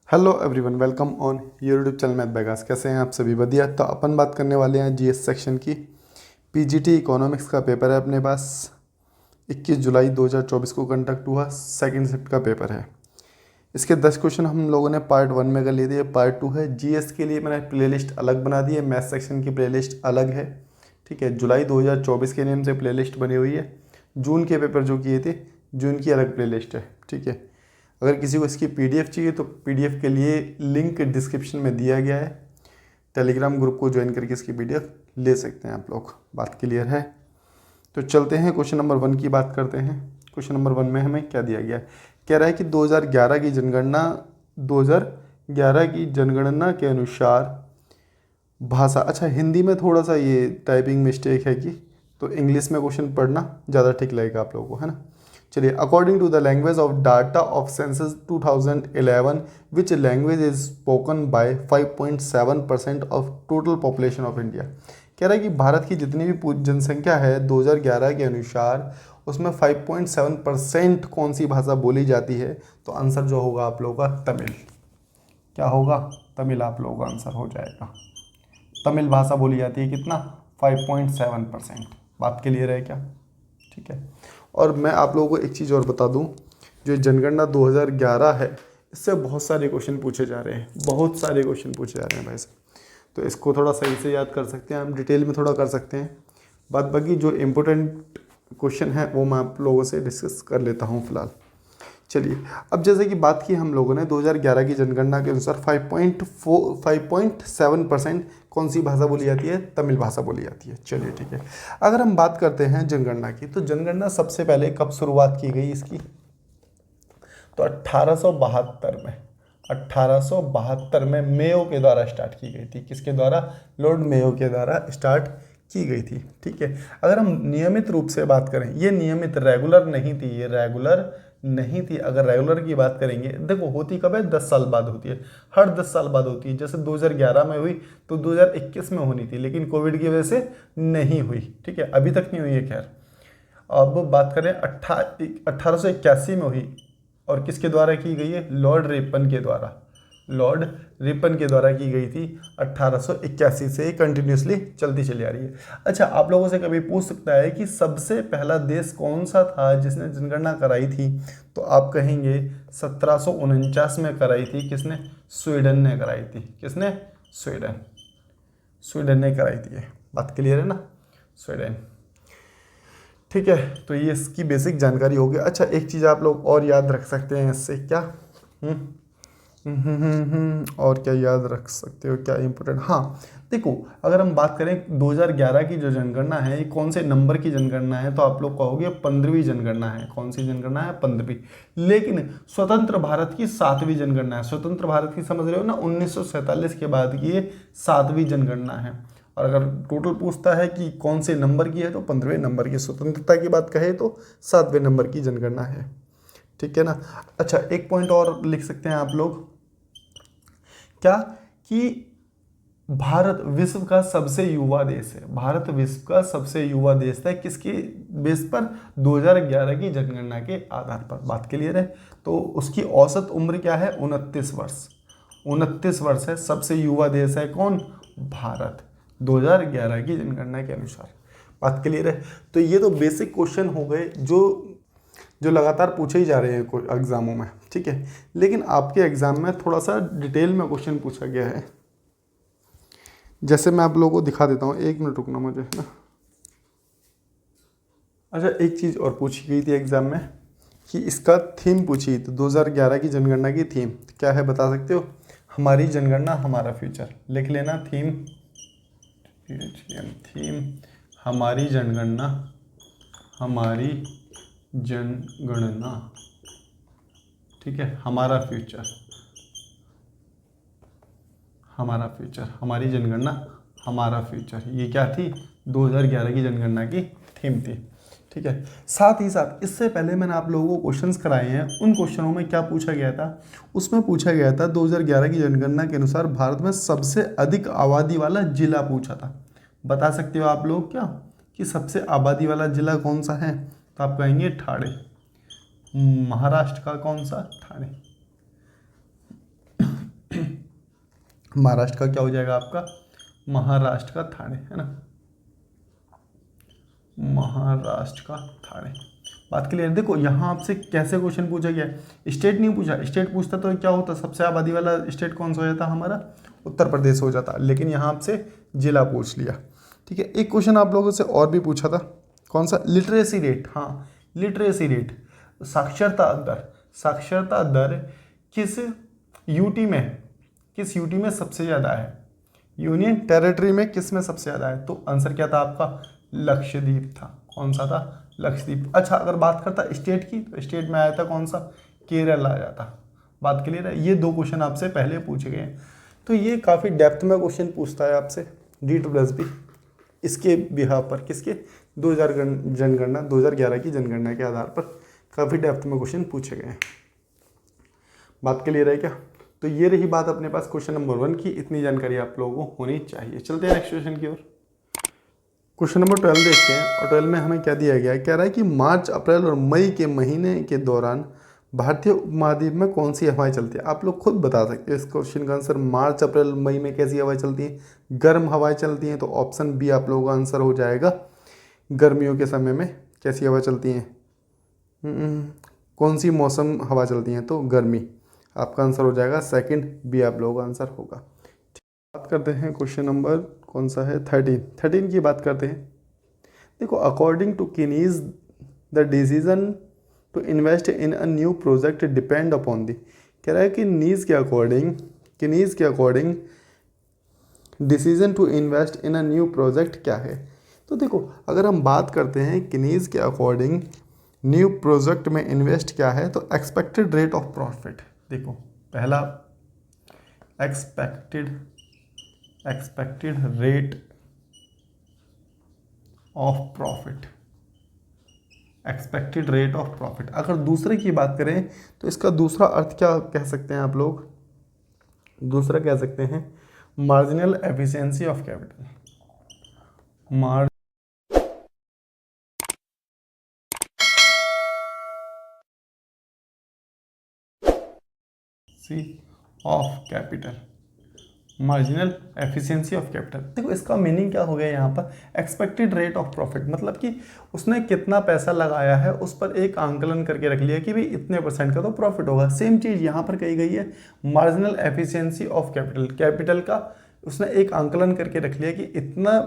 Hello everyone, welcome on YouTube channel math Baigas. कैसे हैं आप सभी? बढ़िया। तो अपन बात करने वाले हैं जीएस सेक्शन की। पीजीटी इकोनॉमिक्स का पेपर है अपने पास। 21 जुलाई 2024 को कंडक्ट हुआ, सेकंड शिफ्ट का पेपर है। इसके 10 क्वेश्चन हम लोगों ने पार्ट 1 में कर लिए थे। पार्ट 2 है। जीएस के लिए मैंने प्लेलिस्ट अलग बना दी है, मैथ सेक्शन की प्लेलिस्ट अलग है। ठीक है, जुलाई 2024 के नेम से प्लेलिस्ट बनी हुई है। जून के पेपर जो किए थे, जून की अलग प्लेलिस्ट है। ठीक है, अगर किसी को इसकी पीडीएफ चाहिए तो पीडीएफ के लिए लिंक डिस्क्रिप्शन में दिया गया है। टेलीग्राम ग्रुप को ज्वाइन करके इसकी पीडीएफ ले सकते हैं आप लोग। बात क्लियर है? तो चलते हैं क्वेश्चन नंबर 1 की बात करते हैं। क्वेश्चन नंबर 1 में हमें क्या दिया गया है? कह रहा है कि 2011 की जनगणना के अनुसार भाषा, अच्छा हिंदी में थोड़ा सा ये टाइपिंग मिस्टेक है कि, तो इंग्लिश में क्वेश्चन पढ़ना ज़्यादा ठीक लगेगा आप लोगों को, है ना। चलिए, according to the language of data of census 2011 which language is spoken by 5.7% of total population of India. कह रहा है कि भारत की जितनी भी जनसंख्या है 2011 के अनुसार, उसमें 5.7% कौन सी भाषा बोली जाती है? तो आंसर जो होगा आप लोगों का तमिल। क्या होगा? तमिल आप लोगों का आंसर हो जाएगा। तमिल भाषा बोली जाती है कितना? 5.7%। बात क्लियर है क्या? ठीक है। और मैं आप लोगों को एक चीज़ और बता दूं, जो जनगणना 2011 है, इससे बहुत सारे क्वेश्चन पूछे जा रहे हैं, बहुत सारे क्वेश्चन पूछे जा रहे हैं भाई साहब। तो इसको थोड़ा सही से याद कर सकते हैं, हम डिटेल में थोड़ा कर सकते हैं। बाद बाकी जो इम्पोर्टेंट क्वेश्चन है वो मैं आप लोगों से डिस्कस कर लेता हूँ फिलहाल। चलिए, अब जैसे कि बात की हम लोगों ने 2011 की जनगणना के अनुसार 5.7% कौन सी भाषा बोली जाती है? तमिल भाषा बोली जाती है। चलिए ठीक है। अगर हम बात करते हैं जनगणना की, तो जनगणना सबसे पहले कब शुरुआत की गई इसकी? तो 1872 में। 1872 में मेयो के द्वारा स्टार्ट की गई थी। किसके द्वारा? लॉर्ड मेयो के द्वारा स्टार्ट की गई थी। ठीक है। अगर हम नियमित रूप से बात करें, ये नियमित रेगुलर नहीं थी, ये रेगुलर नहीं थी। अगर रेगुलर की बात करेंगे, देखो होती कब है? 10 साल बाद होती है, हर 10 साल बाद होती है। जैसे 2011 में हुई तो 2021 में होनी थी, लेकिन कोविड की वजह से नहीं हुई। ठीक है, अभी तक नहीं हुई है। खैर, अब बात करें 1881 में हुई, और किसके द्वारा की गई है? लॉर्ड रिपन के द्वारा। लॉर्ड रिपन के द्वारा की गई थी 1881 से, कंटिन्यूसली चलती चली आ रही है। अच्छा, आप लोगों से कभी पूछ सकता है कि सबसे पहला देश कौन सा था जिसने जनगणना कराई थी? तो आप कहेंगे 1749 में कराई थी। किसने? स्वीडन ने कराई थी। किसने? स्वीडन। स्वीडन ने कराई थी। बात क्लियर है ना? स्वीडन। ठीक है, तो ये इसकी बेसिक जानकारी होगी। अच्छा, एक चीज़ आप लोग और याद रख सकते हैं इससे, क्या? और क्या याद रख सकते हो? क्या इंपॉर्टेंट? हाँ, देखो, अगर हम बात करें 2011 की जो जनगणना है, ये कौन से नंबर की जनगणना है? तो आप लोग कहोगे 15वीं जनगणना है। कौन सी जनगणना है? 15वीं। लेकिन स्वतंत्र भारत की 7वीं जनगणना है। स्वतंत्र भारत की समझ रहे हो ना, 1947 के बाद की ये 7वीं जनगणना है। और अगर टोटल पूछता है कि कौन से नंबर की है, तो 15वें नंबर की। स्वतंत्रता की बात कहे तो 7वें नंबर की जनगणना है। ठीक है ना। अच्छा, एक पॉइंट और लिख सकते हैं आप लोग, क्या? कि भारत विश्व का सबसे युवा देश है। भारत विश्व का सबसे युवा देश है। किसके बेस पर? 2011 की जनगणना के आधार पर। बात क्लियर है? तो उसकी औसत उम्र क्या है? 29 वर्ष। 29 वर्ष है। सबसे युवा देश है कौन? भारत, 2011 की जनगणना के अनुसार। बात क्लियर है? तो ये तो बेसिक क्वेश्चन हो गए जो जो लगातार पूछे ही जा रहे हैं एग्जामों में। ठीक है, लेकिन आपके एग्जाम में थोड़ा सा डिटेल में क्वेश्चन पूछा गया है। जैसे मैं आप लोगों को दिखा देता हूँ, 1 मिनट रुकना मुझे, है ना। अच्छा, एक चीज़ और पूछी गई थी एग्जाम में कि इसका थीम पूछी, तो 2011 की जनगणना की थीम क्या है बता सकते हो? हमारी जनगणना हमारा फ्यूचर। लिख लेना, थीम। थीम हमारी जनगणना, हमारी जनगणना। ठीक है, हमारा फ्यूचर, हमारा फ्यूचर, हमारी जनगणना हमारा फ्यूचर। ये क्या थी? 2011 की जनगणना की थीम थी। ठीक है, साथ ही साथ इससे पहले मैंने आप लोगों को क्वेश्चंस कराए हैं। उन क्वेश्चनों में क्या पूछा गया था? उसमें पूछा गया था 2011 की जनगणना के अनुसार भारत में सबसे अधिक आबादी वाला जिला पूछा था। बता सकते हो आप लोग क्या कि सबसे आबादी वाला जिला कौन सा है? तो आप कहेंगे ठाणे। महाराष्ट्र का कौन सा? ठाणे। महाराष्ट्र का क्या हो जाएगा आपका, महाराष्ट्र का ठाणे, है ना, महाराष्ट्र का ठाणे। बात क्लियर। देखो यहाँ आपसे कैसे क्वेश्चन पूछा गया है, स्टेट नहीं पूछा, स्टेट पूछता तो क्या होता, सबसे आबादी वाला स्टेट कौन सा हो जाता हमारा, उत्तर प्रदेश हो जाता, लेकिन यहाँ आपसे जिला पूछ लिया। ठीक है, एक क्वेश्चन आप लोगों से और भी पूछा था, कौन सा, लिटरेसी रेट। हाँ, लिटरेसी रेट, साक्षरता दर, साक्षरता दर किस यूटी में, किस यूटी में सबसे ज़्यादा है, यूनियन टेरिटरी में किस में सबसे ज़्यादा है, तो आंसर क्या था आपका, लक्षद्वीप था। कौन सा था, लक्षद्वीप। अच्छा, अगर बात करता स्टेट की, तो स्टेट में आया था कौन सा, केरल आ जाता। बात क्लियर है। ये 2 क्वेश्चन आपसे पहले पूछे गए हैं, तो ये काफ़ी डेप्थ में क्वेश्चन पूछता है आपसे D2+B इसके बिहाफ पर, किसके, 2000 जनगणना 2011 की जनगणना के आधार पर काफ़ी डेप्थ में क्वेश्चन पूछे गए हैं। बात क्लियर है क्या। तो ये रही बात अपने पास क्वेश्चन नंबर 1 की, इतनी जानकारी आप लोगों को होनी चाहिए। चलते हैं नेक्स्ट क्वेश्चन की ओर। क्वेश्चन नंबर 12 देखते हैं, और 12 में हमें क्या दिया गया है, कह रहा है कि मार्च, अप्रैल और मई के महीने के दौरान भारतीय उपमहाद्वीप में कौन सी हवाएं चलती है। आप लोग खुद बता सकते हैं इस क्वेश्चन का आंसर, मार्च अप्रैल मई में कैसी हवाएं चलती हैं, गर्म हवाएं चलती हैं, तो ऑप्शन बी आप लोगों का आंसर हो जाएगा, गर्मियों के समय में कैसी हवा चलती हैं, कौन सी मौसम हवा चलती हैं, तो गर्मी, आपका आंसर हो जाएगा सेकंड बी आप लोगों का आंसर होगा। बात करते हैं क्वेश्चन नंबर कौन सा है, 13 की बात करते हैं। देखो, according to Keynes the decision to invest in a new project depend upon the, कह रहा है कि किनीज के according decision to invest in a new project क्या है। तो देखो, अगर हम बात करते हैं किनीज के अकॉर्डिंग न्यू प्रोजेक्ट में इन्वेस्ट क्या है, तो एक्सपेक्टेड रेट ऑफ प्रॉफिट। देखो, पहला expected rate of profit, expected rate of profit. अगर दूसरे की बात करें तो इसका दूसरा अर्थ क्या कह सकते हैं आप लोग, दूसरा कह सकते हैं marginal efficiency of capital, of capital, marginal efficiency of capital. देखो, इसका मीनिंग क्या हो गया यहाँ पर, एक्सपेक्टेड रेट ऑफ प्रॉफिट, मतलब कि उसने कितना पैसा लगाया है उस पर एक आंकलन करके रख लिया कि भाई इतने % का तो प्रॉफिट होगा। सेम चीज़ यहाँ पर कही गई है, marginal efficiency of capital, capital का उसने एक आंकलन करके रख लिया कि इतना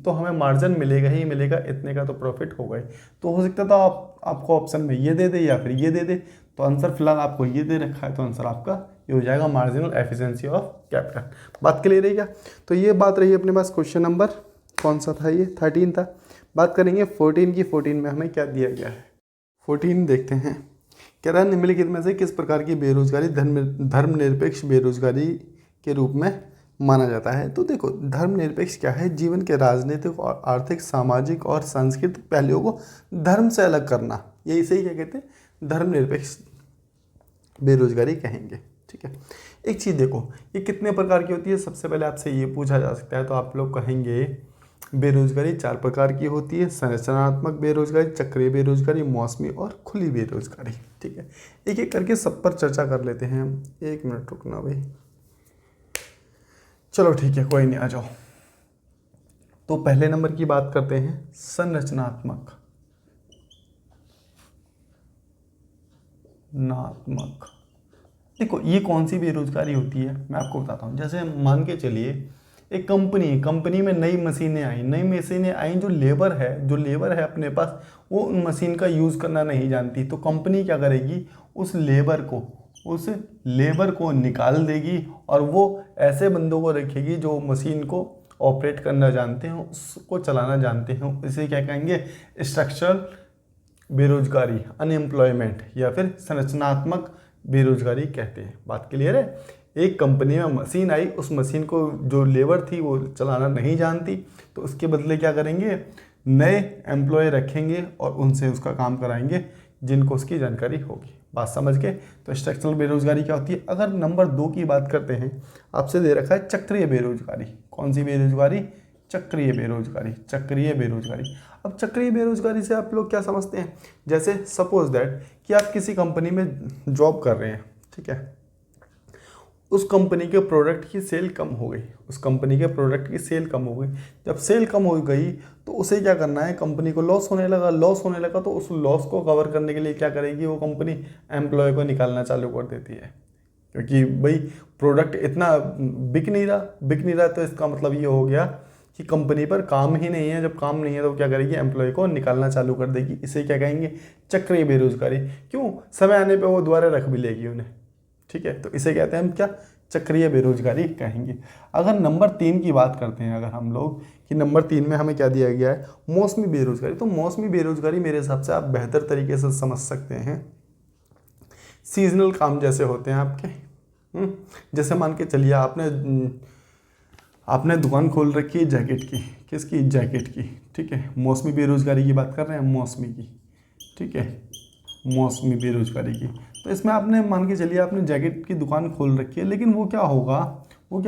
तो हमें मार्जिन मिलेगा ही मिलेगा, इतने का तो प्रॉफिट होगा ही। तो हो सकता था आपको ऑप्शन में ये दे दे या फिर ये दे दे, तो आंसर फिलहाल आपको ये दे रखा है, तो आंसर आपका ये हो जाएगा मार्जिनल एफिशिएंसी ऑफ कैपिटल। बात क्लियर है क्या। तो ये बात रही अपने पास, क्वेश्चन नंबर कौन सा था, ये 13 था। बात करेंगे 14 की। 14 में हमें क्या दिया गया है, 14 देखते हैं। कह रहा है निम्नलिखित में से किस प्रकार की बेरोजगारी धर्मनिरपेक्ष बेरोजगारी के रूप में माना जाता है। तो देखो, धर्मनिरपेक्ष क्या है, जीवन के राजनीतिक और आर्थिक, सामाजिक और सांस्कृतिक पहलुओं को धर्म से अलग करना, यही सही क्या कहते हैं, धर्मनिरपेक्ष बेरोजगारी कहेंगे। ठीक है, एक चीज़ देखो, ये कितने प्रकार की होती है, सबसे पहले आपसे ये पूछा जा सकता है, तो आप लोग कहेंगे बेरोजगारी 4 प्रकार की होती है, संरचनात्मक बेरोजगारी, चक्रीय बेरोजगारी, मौसमी और खुली बेरोजगारी। ठीक है, एक एक करके सब पर चर्चा कर लेते हैं। 1 मिनट रुकना भाई, चलो ठीक है, कोई नहीं, आ जाओ। तो पहले नंबर की बात करते हैं, संरचनात्मक नात्मक। देखो, ये कौन सी बेरोजगारी होती है, मैं आपको बताता हूँ। जैसे मान के चलिए एक कंपनी में नई मशीनें आई, जो लेबर है अपने पास, वो उन मशीन का यूज़ करना नहीं जानती, तो कंपनी क्या करेगी, उस लेबर को निकाल देगी और वो ऐसे बंदों को रखेगी जो मशीन को ऑपरेट करना जानते हैं, उसको चलाना जानते हैं। इसे क्या कहेंगे, स्ट्रक्चरल बेरोजगारी, अनएम्प्लॉयमेंट, या फिर संरचनात्मक बेरोजगारी कहते हैं। बात क्लियर है। एक कंपनी में मशीन आई, उस मशीन को जो लेबर थी वो चलाना नहीं जानती, तो उसके बदले क्या करेंगे, नए एम्प्लॉय रखेंगे और उनसे उसका काम कराएंगे जिनको उसकी जानकारी होगी। बात समझ के। तो स्ट्रक्चरल बेरोजगारी क्या होती है। अगर नंबर 2 की बात करते हैं, आपसे दे रखा है चक्रीय बेरोजगारी। कौन सी बेरोजगारी, चक्रीय बेरोजगारी। अब चक्रीय बेरोजगारी से आप लोग क्या समझते हैं, जैसे सपोज दैट कि आप किसी कंपनी में जॉब कर रहे हैं, ठीक है, उस कंपनी के प्रोडक्ट की सेल कम हो गई, उस कंपनी के प्रोडक्ट की सेल कम हो गई। जब सेल कम हो गई तो उसे क्या करना है, कंपनी को लॉस होने लगा, लॉस होने लगा तो उस लॉस को कवर करने के लिए क्या करेगी वो कंपनी, एम्प्लॉय को निकालना चालू कर देती है, क्योंकि भाई प्रोडक्ट इतना बिक नहीं रहा तो इसका मतलब ये हो गया कि कंपनी पर काम ही नहीं है। जब काम नहीं है तो क्या करेगी, एम्प्लॉय को निकालना चालू कर देगी। इसे क्या कहेंगे, चक्रीय बेरोजगारी। क्यों, समय आने पे वो दोबारा रख भी लेगी उन्हें, ठीक है। तो इसे कहते हैं हम क्या, चक्रीय बेरोजगारी कहेंगे। अगर नंबर 3 की बात करते हैं अगर हम लोग, कि नंबर 3 में हमें क्या दिया गया है, मौसमी बेरोजगारी। तो मौसमी बेरोजगारी मेरे हिसाब से आप बेहतर तरीके से समझ सकते हैं, सीजनल काम जैसे होते हैं आपके। जैसे मान के चलिए आपने दुकान खोल रखी है जैकेट की, किसकी, जैकेट की, ठीक है। मौसमी बेरोजगारी की बात कर रहे हैं, मौसमी की, ठीक है, मौसमी बेरोजगारी की। तो इसमें आपने मान के चलिए आपने जैकेट की दुकान खोल रखी है, लेकिन वो क्या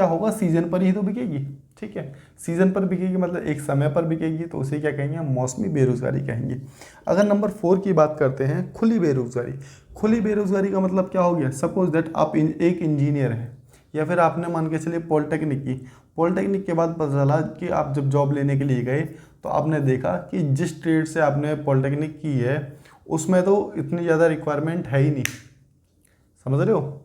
होगा सीजन पर ही तो बिकेगी, ठीक है। सीजन पर बिकेगी मतलब एक समय पर बिकेगी, तो उसे क्या कहेंगे, हम मौसमी बेरोजगारी कहेंगे। अगर नंबर 4 की बात करते हैं, खुली बेरोजगारी। खुली बेरोजगारी का मतलब क्या हो गया, सपोज दैट आप एक इंजीनियर हैं, या फिर आपने मान के चलिए पॉलिटेक्निक की, पॉलिटेक्निक के बाद पता चला कि आप जब जॉब लेने के लिए गए तो आपने देखा कि जिस ट्रेड से आपने पॉलिटेक्निक की है उसमें तो इतनी ज़्यादा रिक्वायरमेंट है ही नहीं, समझ रहे हो,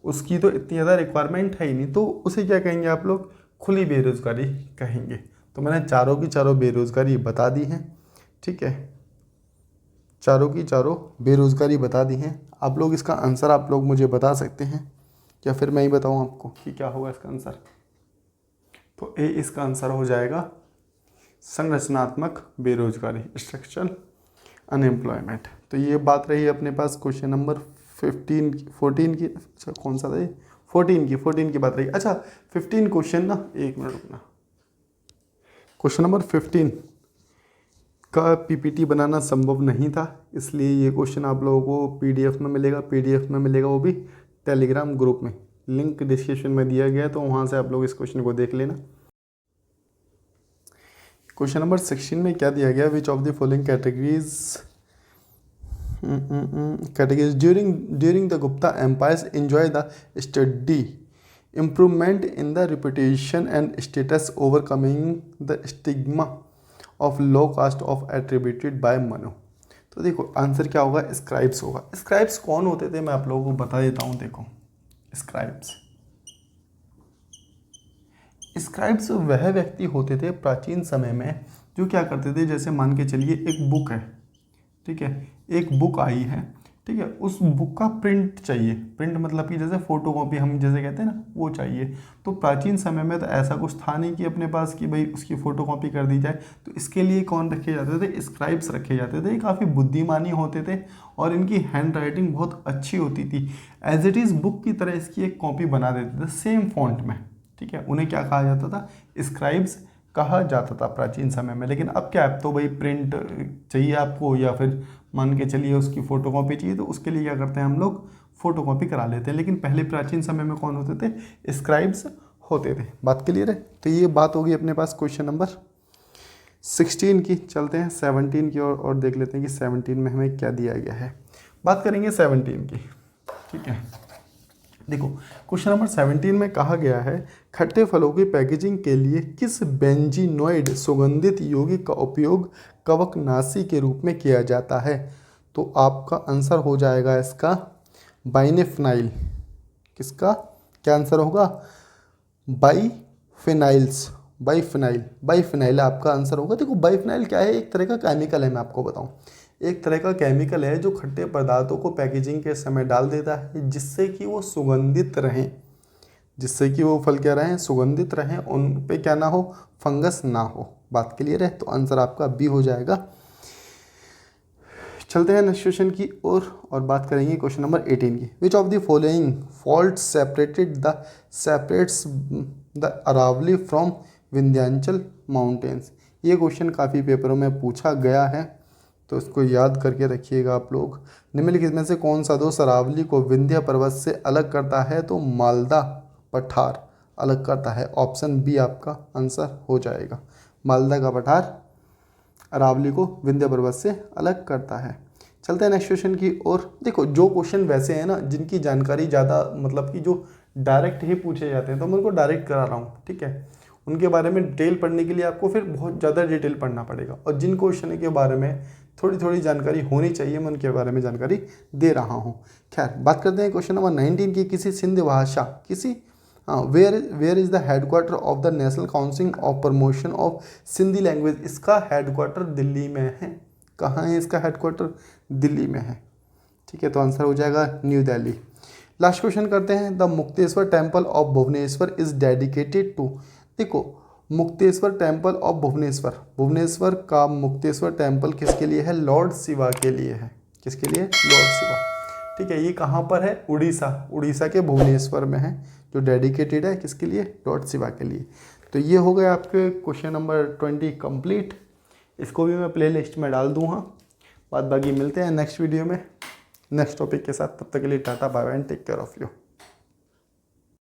उसकी तो इतनी ज़्यादा रिक्वायरमेंट है ही नहीं, तो उसे क्या कहेंगे आप लोग, खुली बेरोजगारी कहेंगे। तो मैंने चारों की चारों बेरोजगारी बता दी हैं, ठीक है, चारों की चारों बेरोजगारी बता दी हैं। आप लोग इसका आंसर आप लोग मुझे बता सकते हैं, या फिर मैं ही बताऊं आपको कि क्या होगा इसका आंसर। तो ए इसका आंसर हो जाएगा संरचनात्मक बेरोजगारी, स्ट्रक्चरल अनएम्प्लॉयमेंट। तो ये बात रही अपने पास क्वेश्चन नंबर 14 की, अच्छा कौन सा था ये, 14 की बात रही। अच्छा 15 क्वेश्चन ना, एक मिनट रुकना, क्वेश्चन नंबर 15 का पीपीटी बनाना संभव नहीं था, इसलिए ये क्वेश्चन आप लोगों को पीडीएफ में मिलेगा, वो भी टेलीग्राम ग्रुप में, लिंक डिस्क्रिप्शन में दिया गया है, तो वहाँ से आप लोग इस क्वेश्चन को देख लेना। क्वेश्चन नंबर 16 में क्या दिया गया, which of the following categories during the Gupta empires enjoy the study improvement in the reputation and status overcoming the stigma of low caste of attributed by Manu. तो देखो आंसर क्या होगा, स्क्राइब्स होगा। स्क्राइब्स कौन होते थे मैं आप लोगों को बता देता हूँ। देखो स्क्राइब्स वह व्यक्ति होते थे प्राचीन समय में जो क्या करते थे, जैसे मान के चलिए एक बुक है, ठीक है, एक बुक आई है, ठीक है, उस बुक का प्रिंट चाहिए, प्रिंट मतलब कि जैसे फोटोकॉपी हम जैसे कहते हैं ना, वो चाहिए। तो प्राचीन समय में तो ऐसा कुछ था नहीं कि अपने पास कि भाई उसकी फ़ोटोकॉपी कर दी जाए, तो इसके लिए कौन रखे जाते थे, स्क्राइब्स रखे जाते थे। ये काफ़ी बुद्धिमानी होते थे और इनकी हैंड राइटिंग बहुत अच्छी होती थी। एज इट इज़ बुक की तरह इसकी एक कॉपी बना देते थे सेम फॉन्ट में, ठीक है। उन्हें क्या कहा जाता था, स्क्राइब्स कहा जाता था प्राचीन समय में। लेकिन अब क्या है, तो भाई प्रिंट चाहिए आपको या फिर मान के चलिए उसकी फ़ोटोकॉपी चाहिए, तो उसके लिए क्या करते हैं हम लोग, फ़ोटोकॉपी करा लेते हैं। लेकिन पहले प्राचीन समय में कौन होते थे, स्क्राइब्स होते थे। बात क्लियर है। तो ये बात होगी अपने पास क्वेश्चन नंबर 16 की। चलते हैं 17 की और देख लेते हैं कि 17 में हमें क्या दिया गया है। बात करेंगे 17 की, ठीक है। देखो क्वेश्चन नंबर 17 में कहा गया है, खट्टे फलों की पैकेजिंग के लिए किस बेंजीनोइड सुगंधित यौगिक का उपयोग कवकनाशी के रूप में किया जाता है। तो आपका आंसर हो जाएगा इसका बाइनेफिनाइल। किसका क्या आंसर होगा, बाइफिनाइल आपका आंसर होगा। देखो बाइफिनाइल क्या है, एक तरह का केमिकल है, मैं आपको बताऊं, एक तरह का केमिकल है जो खट्टे पदार्थों को पैकेजिंग के समय डाल देता है जिससे कि वो सुगंधित रहें, जिससे कि वो फल क्या रहें, सुगंधित रहें, उन पे क्या ना हो, फंगस ना हो। बात क्लियर है। तो आंसर आपका बी हो जाएगा। चलते हैं नेक्स्ट क्वेश्चन की ओर और बात करेंगे क्वेश्चन नंबर 18 की। Which of the following fault separates the Aravalli from Vindhyachal mountains. ये क्वेश्चन काफ़ी पेपरों में पूछा गया है, तो इसको याद करके रखिएगा आप लोग। निम्नलिखित में से कौन सा दोष अरावली को विंध्य पर्वत से अलग करता है। तो मालदा पठार अलग करता है। ऑप्शन बी आपका आंसर हो जाएगा। मालदा का पठार अरावली को विंध्य पर्वत से अलग करता है। चलते हैं नेक्स्ट क्वेश्चन की ओर। देखो जो क्वेश्चन वैसे हैं ना जिनकी जानकारी ज़्यादा मतलब कि जो डायरेक्ट ही पूछे जाते हैं, तो मैं उनको डायरेक्ट करा रहा हूँ, ठीक है। उनके बारे में डिटेल पढ़ने के लिए आपको फिर बहुत ज़्यादा डिटेल पढ़ना पड़ेगा, और जिन क्वेश्चन के बारे में थोड़ी थोड़ी जानकारी होनी चाहिए मैं उनके बारे में जानकारी दे रहा हूँ। खैर बात करते हैं क्वेश्चन नंबर 19 की। किसी सिंध भाषा किसी where is the headquarter of the national council of promotion of Sindhi language. इसका हेडक्वार्टर दिल्ली में है। कहाँ है इसका हेडक्वार्टर? दिल्ली में है, ठीक है। तो आंसर हो जाएगा न्यू दिल्ली। लास्ट क्वेश्चन करते हैं। The Mukteshwar temple of Bhubaneswar is dedicated to. देखो मुक्तेश्वर टेम्पल ऑफ भुवनेश्वर, भुवनेश्वर का मुक्तेश्वर टेम्पल किसके लिए है? लॉर्ड शिवा के लिए है। किसके लिए? लॉर्ड शिवा, ठीक है। ये कहाँ पर है? उड़ीसा, उड़ीसा के भुवनेश्वर में है, जो डेडिकेटेड है किसके लिए? लॉर्ड शिवा के लिए। तो ये हो गए आपके क्वेश्चन नंबर 20 कंप्लीट। इसको भी मैं प्ले लिस्ट में डाल दूँगा। बाद बाकी मिलते हैं नेक्स्ट वीडियो में नेक्स्ट टॉपिक के साथ। तब तक के लिए tata bye bye and take care of you.